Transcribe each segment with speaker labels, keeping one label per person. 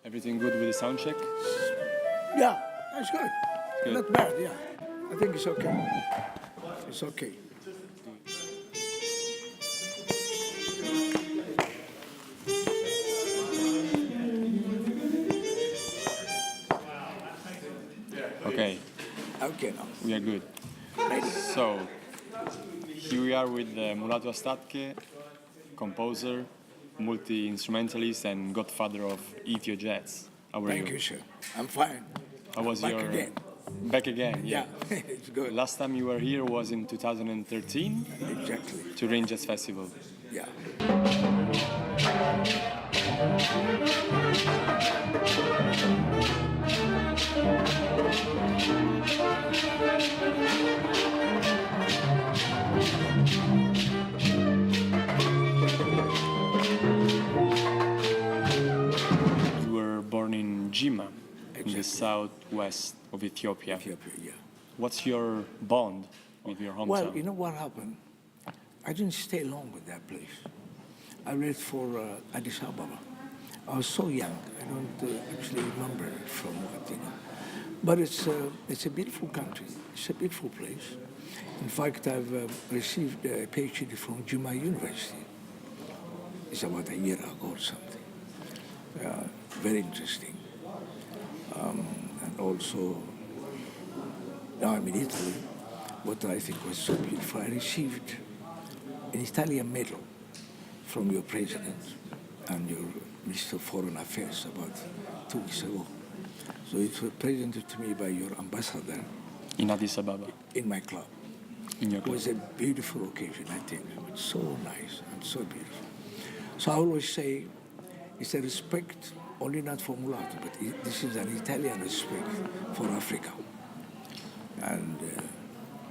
Speaker 1: Everything good with the sound check?
Speaker 2: Yeah, that's good.
Speaker 1: Good.
Speaker 2: Not bad, yeah. I think it's okay. It's okay.
Speaker 1: Okay,
Speaker 2: Okay now.
Speaker 1: we are good. So, here we are with Mulatu Astatke, composer, multi-instrumentalist, and godfather of ethio-jazz. How are
Speaker 2: Thank you, sir. I'm fine.
Speaker 1: How was
Speaker 2: Back
Speaker 1: your...
Speaker 2: again.
Speaker 1: Back again,
Speaker 2: Yeah, it's good.
Speaker 1: Last time you were here was in 2013,
Speaker 2: Exactly.
Speaker 1: Turin Jazz Festival.
Speaker 2: Yeah.
Speaker 1: You were born in Jimma, in
Speaker 2: Exactly.
Speaker 1: the southwest of Ethiopia.
Speaker 2: Ethiopia, yeah.
Speaker 1: What's your bond with your hometown?
Speaker 2: Well, you know what happened? I didn't stay long with that place. I left for Addis Ababa. I was so young, I don't actually remember it from what, you know. But it's a beautiful country. It's a beautiful place. In fact, I've received a PhD from Jimma University. It's about a year ago or something. Very interesting. And also, now I'm in Italy. What I think was so beautiful, I received an Italian medal from your president and your Minister of Foreign Affairs about 2 weeks ago. So it was presented to me by your ambassador
Speaker 1: In Addis Ababa,
Speaker 2: in my club.
Speaker 1: in your
Speaker 2: It
Speaker 1: club.
Speaker 2: was a beautiful occasion, I think. It's so nice and so beautiful. So I always say it's a respect, only not for Mulatu, but this is an Italian respect for Africa. And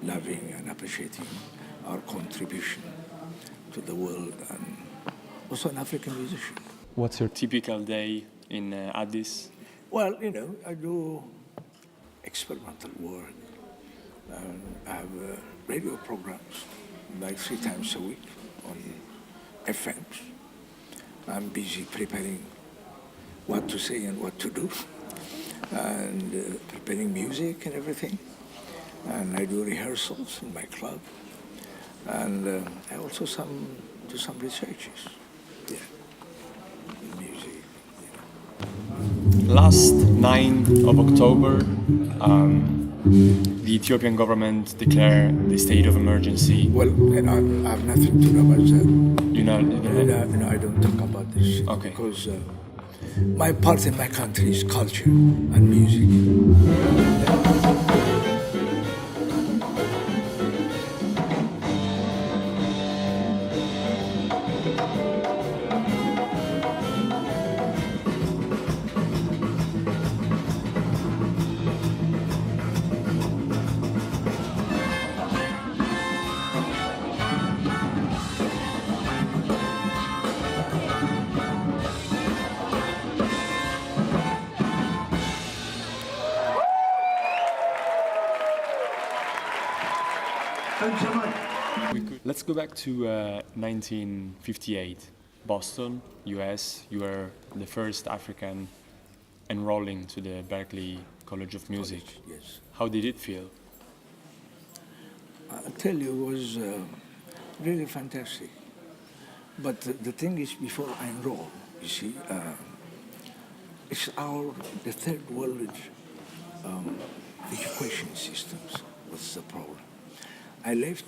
Speaker 2: loving and appreciating our contribution to the world and also an African musician.
Speaker 1: What's your typical day in Addis?
Speaker 2: Well, you know, I do experimental work. I have radio programs like 3 times a week on FMs. I'm busy preparing what to say and what to do and preparing music and everything. And I do rehearsals in my club. And I also do some researches. Yeah. Music.
Speaker 1: Last 9th of October, the Ethiopian government declared the state of emergency.
Speaker 2: Well, I have nothing to do about that.
Speaker 1: You know,
Speaker 2: I don't talk about this shit
Speaker 1: Okay.
Speaker 2: because my part in my country is culture and music.
Speaker 1: Let's go back to 1958, Boston, US. You were the first African enrolling to the Berklee College of Music.
Speaker 2: Yes.
Speaker 1: How did it feel?
Speaker 2: I'll tell you, it was really fantastic. But the thing is, before I enroll, you see, it's the third world education systems. What's the problem? I left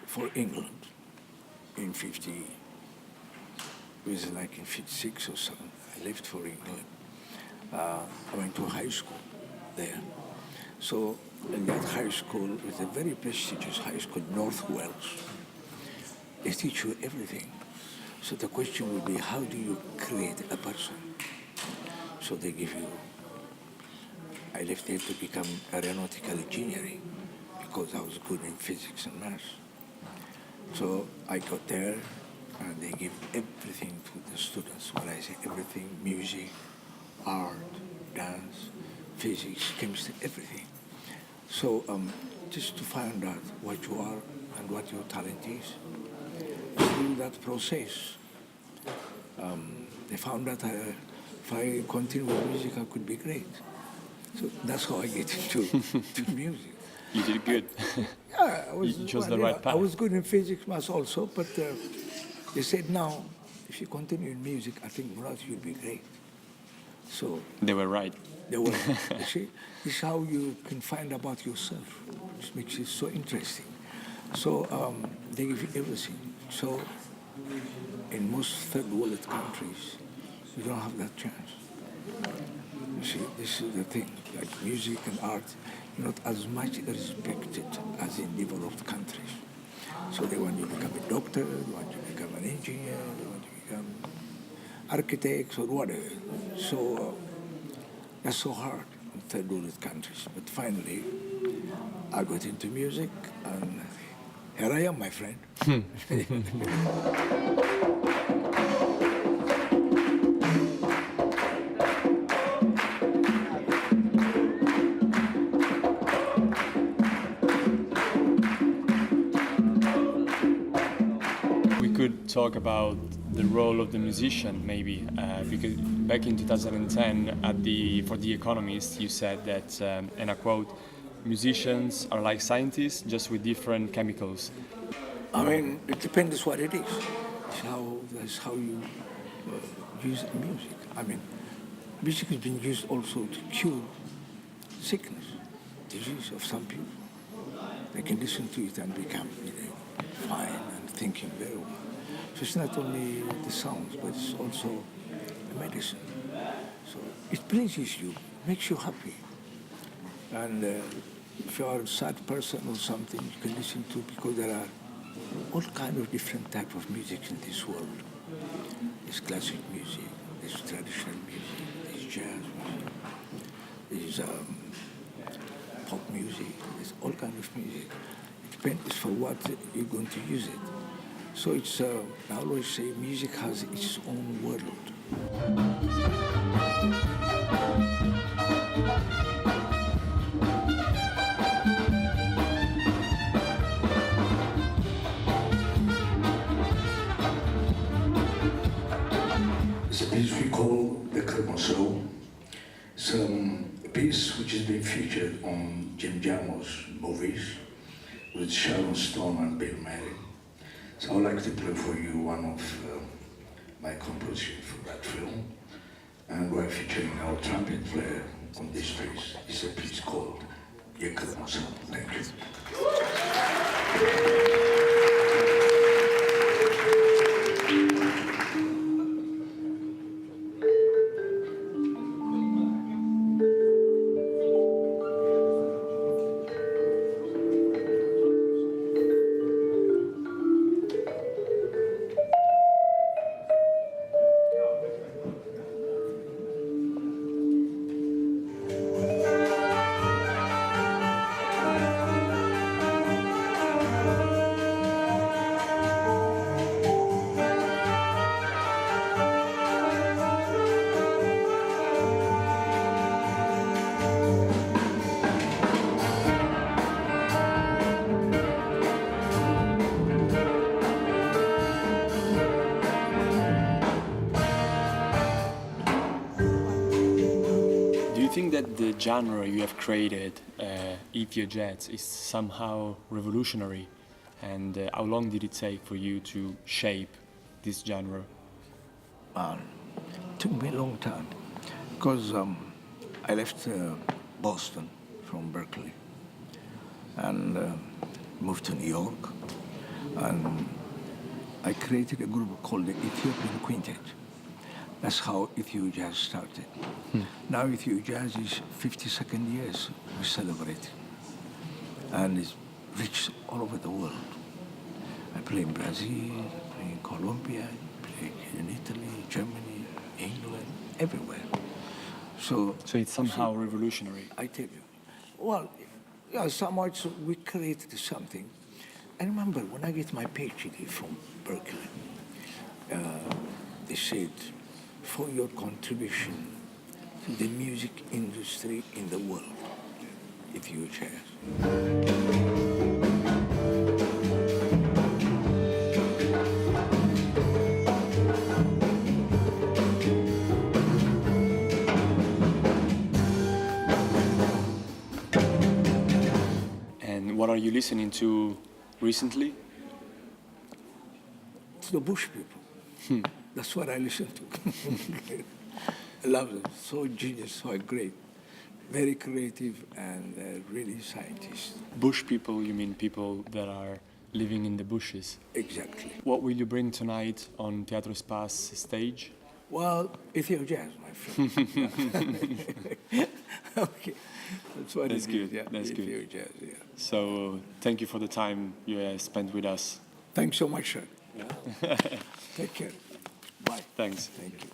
Speaker 2: for England in 50, it was like in 56 or something. I left for England. I went to high school there. So in that high school, it's a very prestigious high school, North Wales. They teach you everything. So the question would be, how do you create a person? So they give you, I left there to become aeronautical engineering because I was good in physics and math. So I got there and they give everything to the students. When I say everything, music, art, dance, physics, chemistry, everything. So just to find out what you are and what your talent is. Through that process, they found out if I continue with music, I could be great. So that's how I get into to music.
Speaker 1: You did good.
Speaker 2: Yeah, I was,
Speaker 1: You chose the right path.
Speaker 2: I was good in physics, maths also, but they said, now, if you continue in music, I think Mulatu will be great. So
Speaker 1: They were right.
Speaker 2: they were, you see, this is how you can find about yourself, which makes it so interesting. So they give you everything. So in most third world countries, you don't have that chance. You see, this is the thing, like music and art, not as much respected as in developed countries. So they want you to become a doctor, they want you to become an engineer, they want you to become architects or whatever. So that's so hard in third world countries. But finally, I got into music, and here I am, my friend.
Speaker 1: We could talk about the role of the musician, maybe, because back in 2010, for The Economist, you said that, and I quote, musicians are like scientists, just with different chemicals.
Speaker 2: I mean, it depends what it is. That's how you use music. I mean, music has been used also to cure sickness, disease of some people. They can listen to it and become, fine and thinking very well. So it's not only the sounds, but it's also the medicine. So it pleases you, makes you happy. And if you are a sad person or something, you can listen to, because there are all kind of different type of music in this world. There's classic music, there's traditional music, there's jazz music, there's pop music, there's all kind of music. It depends for what you're going to use it. So it's, I always say music has its own world.
Speaker 3: It's a piece we call the Kermoso. It's a piece which has been featured on Jimma's movies with Sharon Stone and Bill Murray. So I would like to play for you one of my compositions for that film. And we're featuring our trumpet player on this piece. It's a piece called Ye Kermoso. Thank you.
Speaker 1: Do you think that the genre you have created, ethio-jazz, is somehow revolutionary? And how long did it take for you to shape this genre?
Speaker 2: It took me a long time, because I left Boston from Berklee and moved to New York, and I created a group called the Ethiopian Quintet. That's how ethio-jazz started. Now ethio-jazz is 52nd years we celebrate, and it's reached all over the world. I play in Brazil, I play in Colombia, I play in Italy, Germany, England, everywhere. So
Speaker 1: it's somehow revolutionary.
Speaker 2: I tell you. Well, yeah, somehow we created something. I remember when I get my PhD from Berklee, they said, for your contribution to the music industry in the world, ethio-jazz.
Speaker 1: are you listening to recently?
Speaker 2: It's the bush people. That's what I listen to. I love them. So genius, so great. Very creative and really scientists.
Speaker 1: Bush people, you mean people that are living in the bushes?
Speaker 2: Exactly.
Speaker 1: What will you bring tonight on Teatro Espace stage?
Speaker 2: Well, ethio-jazz, my friend. Okay. That's what
Speaker 1: That's
Speaker 2: it
Speaker 1: good.
Speaker 2: is. Yeah.
Speaker 1: That's good.
Speaker 2: Ethio-jazz, yeah.
Speaker 1: So thank you for the time you spent with us.
Speaker 2: Thanks so much, sir. Take care. Bye.
Speaker 1: Thanks.
Speaker 2: Thank you.